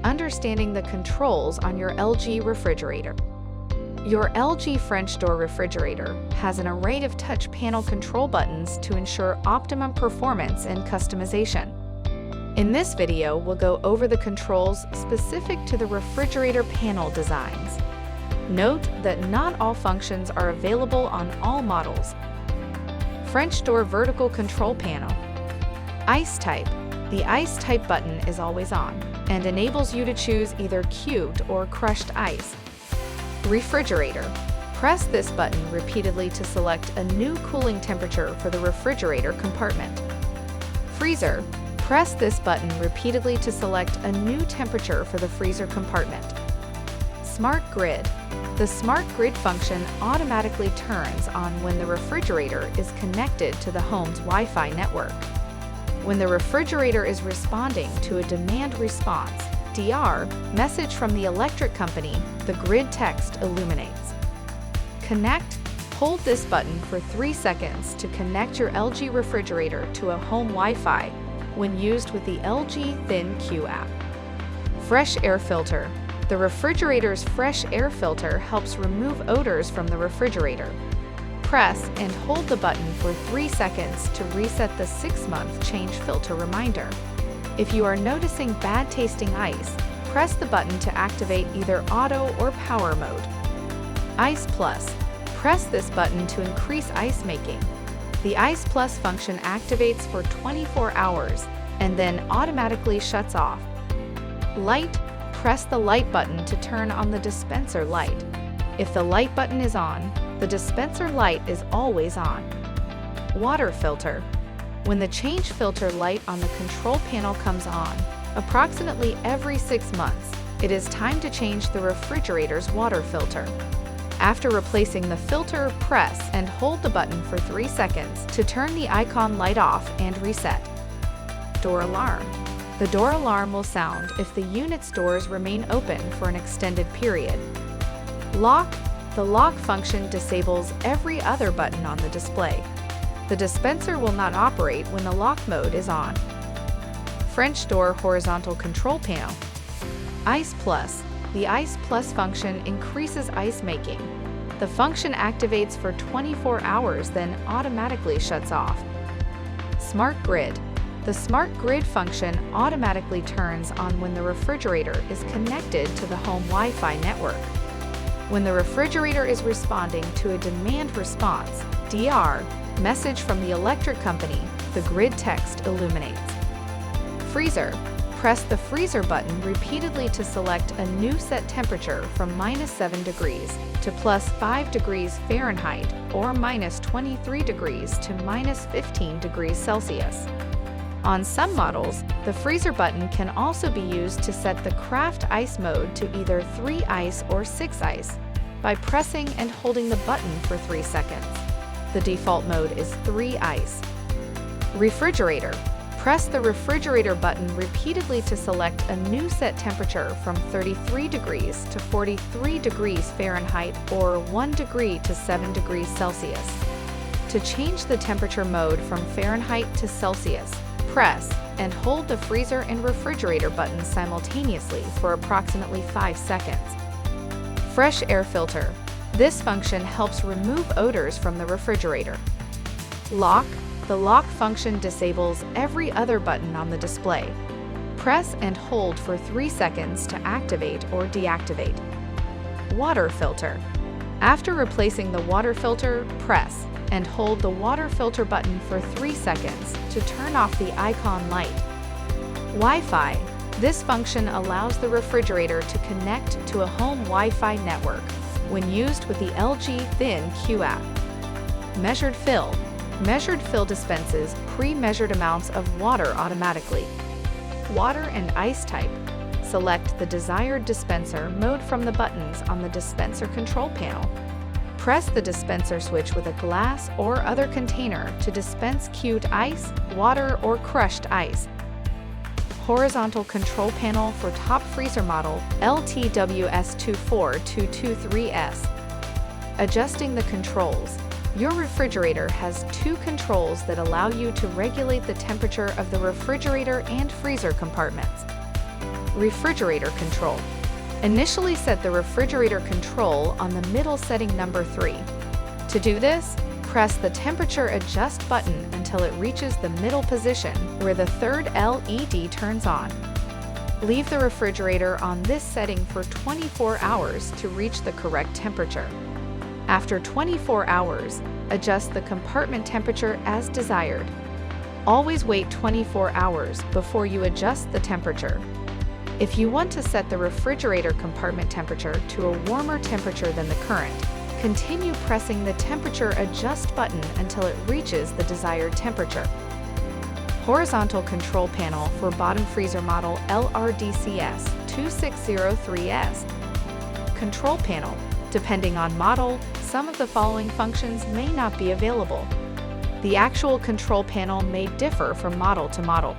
Understanding the controls on your LG refrigerator. Your LG French door refrigerator has an array of touch panel control buttons to ensure optimum performance and customization. In this video, we'll go over the controls specific to the refrigerator panel designs. Note that not all functions are available on all models. French door vertical control panel. Ice type. The ice type button is always on and enables you to choose either cubed or crushed ice. Refrigerator. Press this button repeatedly to select a new cooling temperature for the refrigerator compartment. Freezer. Press this button repeatedly to select a new temperature for the freezer compartment. Smart Grid. The Smart Grid function automatically turns on when the refrigerator is connected to the home's Wi-Fi network. When the refrigerator is responding to a demand response (DR) message from the electric company, the grid text illuminates. Connect. Hold this button for 3 seconds to connect your LG refrigerator to a home Wi-Fi when used with the LG ThinQ app. Fresh air filter. The refrigerator's fresh air filter helps remove odors from the refrigerator. Press and hold the button for 3 seconds to reset the 6-month change filter reminder. If you are noticing bad tasting ice, press the button to activate either auto or power mode. Ice Plus. Press this button to increase ice making. The Ice Plus function activates for 24 hours and then automatically shuts off. Light. Press the light button to turn on the dispenser light. If the light button is on, the dispenser light is always on. Water filter. When the change filter light on the control panel comes on, approximately every 6 months, it is time to change the refrigerator's water filter. After replacing the filter, press and hold the button for 3 seconds to turn the icon light off and reset. Door alarm. The door alarm will sound if the unit's doors remain open for an extended period. Lock. The lock function disables every other button on the display. The dispenser will not operate when the lock mode is on. French door horizontal control panel. Ice Plus. The Ice Plus function increases ice making. The function activates for 24 hours, then automatically shuts off. Smart Grid. The Smart Grid function automatically turns on when the refrigerator is connected to the home Wi-Fi network. When the refrigerator is responding to a demand response (DR) message from the electric company, the grid text illuminates. Freezer. Press the freezer button repeatedly to select a new set temperature from -7 degrees to +5 degrees Fahrenheit or -23 degrees to -15 degrees Celsius. On some models, the freezer button can also be used to set the craft ice mode to either 3 ice or 6 ice by pressing and holding the button for 3 seconds. The default mode is 3 ice. Refrigerator. Press the refrigerator button repeatedly to select a new set temperature from 33 degrees to 43 degrees Fahrenheit or 1 degree to 7 degrees Celsius. To change the temperature mode from Fahrenheit to Celsius, press and hold the freezer and refrigerator buttons simultaneously for approximately 5 seconds. Fresh air filter. This function helps remove odors from the refrigerator. Lock. The lock function disables every other button on the display. Press and hold for 3 seconds to activate or deactivate. Water filter. After replacing the water filter, press and hold the water filter button for 3 seconds to turn off the icon light. Wi-Fi. This function allows the refrigerator to connect to a home Wi-Fi network when used with the LG ThinQ app. Measured fill. Measured fill dispenses pre-measured amounts of water automatically. Water and ice type. Select the desired dispenser mode from the buttons on the dispenser control panel. Press the dispenser switch with a glass or other container to dispense cubed ice, water, or crushed ice. Horizontal control panel for top freezer model LTWS24223S. Adjusting the controls. Your refrigerator has 2 controls that allow you to regulate the temperature of the refrigerator and freezer compartments. Refrigerator control. Initially set the refrigerator control on the middle setting number 3. To do this, press the temperature adjust button until it reaches the middle position where the third LED turns on. Leave the refrigerator on this setting for 24 hours to reach the correct temperature. After 24 hours, adjust the compartment temperature as desired. Always wait 24 hours before you adjust the temperature. If you want to set the refrigerator compartment temperature to a warmer temperature than the current, continue pressing the temperature adjust button until it reaches the desired temperature. Horizontal control panel for bottom freezer model LRDCS 2603S. Control panel. Depending on model, some of the following functions may not be available. The actual control panel may differ from model to model.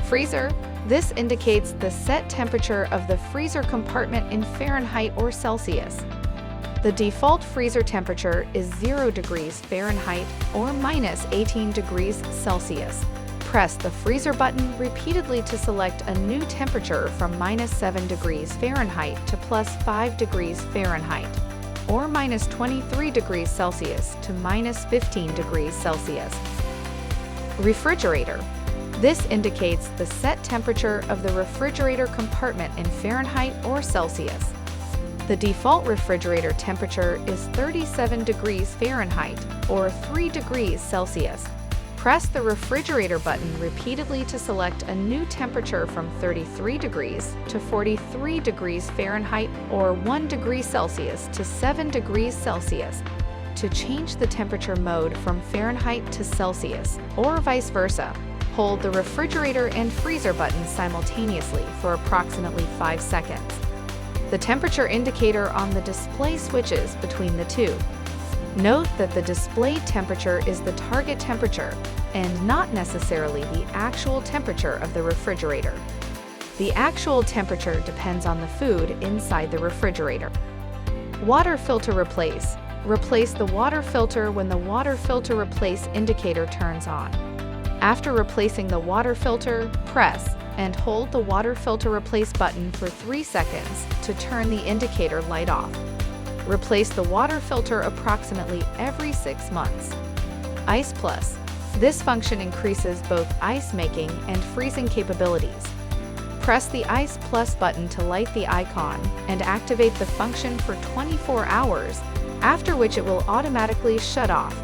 Freezer. This indicates the set temperature of the freezer compartment in Fahrenheit or Celsius. The default freezer temperature is 0 degrees Fahrenheit or minus 18 degrees Celsius. Press the freezer button repeatedly to select a new temperature from minus 7 degrees Fahrenheit to plus 5 degrees Fahrenheit, or minus 23 degrees Celsius to minus 15 degrees Celsius. Refrigerator. This indicates the set temperature of the refrigerator compartment in Fahrenheit or Celsius. The default refrigerator temperature is 37 degrees Fahrenheit or 3 degrees Celsius. Press the refrigerator button repeatedly to select a new temperature from 33 degrees to 43 degrees Fahrenheit or 1 degree Celsius to 7 degrees Celsius. To change the temperature mode from Fahrenheit to Celsius, or vice versa, hold the refrigerator and freezer buttons simultaneously for approximately 5 seconds. The temperature indicator on the display switches between the two. Note that the displayed temperature is the target temperature and not necessarily the actual temperature of the refrigerator. The actual temperature depends on the food inside the refrigerator. Water filter replace. Replace the water filter when the water filter replace indicator turns on. After replacing the water filter, press and hold the water filter replace button for 3 seconds to turn the indicator light off. Replace the water filter approximately every 6 months. Ice Plus. This function increases both ice making and freezing capabilities. Press the Ice Plus button to light the icon and activate the function for 24 hours, after which it will automatically shut off.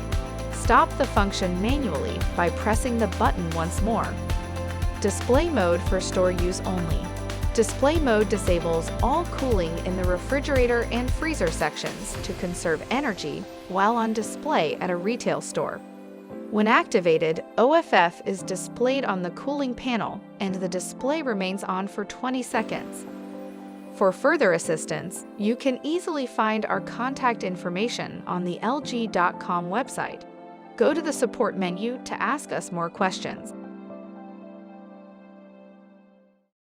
Stop the function manually by pressing the button once more. Display mode for store use only. Display mode disables all cooling in the refrigerator and freezer sections to conserve energy while on display at a retail store. When activated, OFF is displayed on the cooling panel and the display remains on for 20 seconds. For further assistance, you can easily find our contact information on the LG.com website. Go to the support menu to ask us more questions.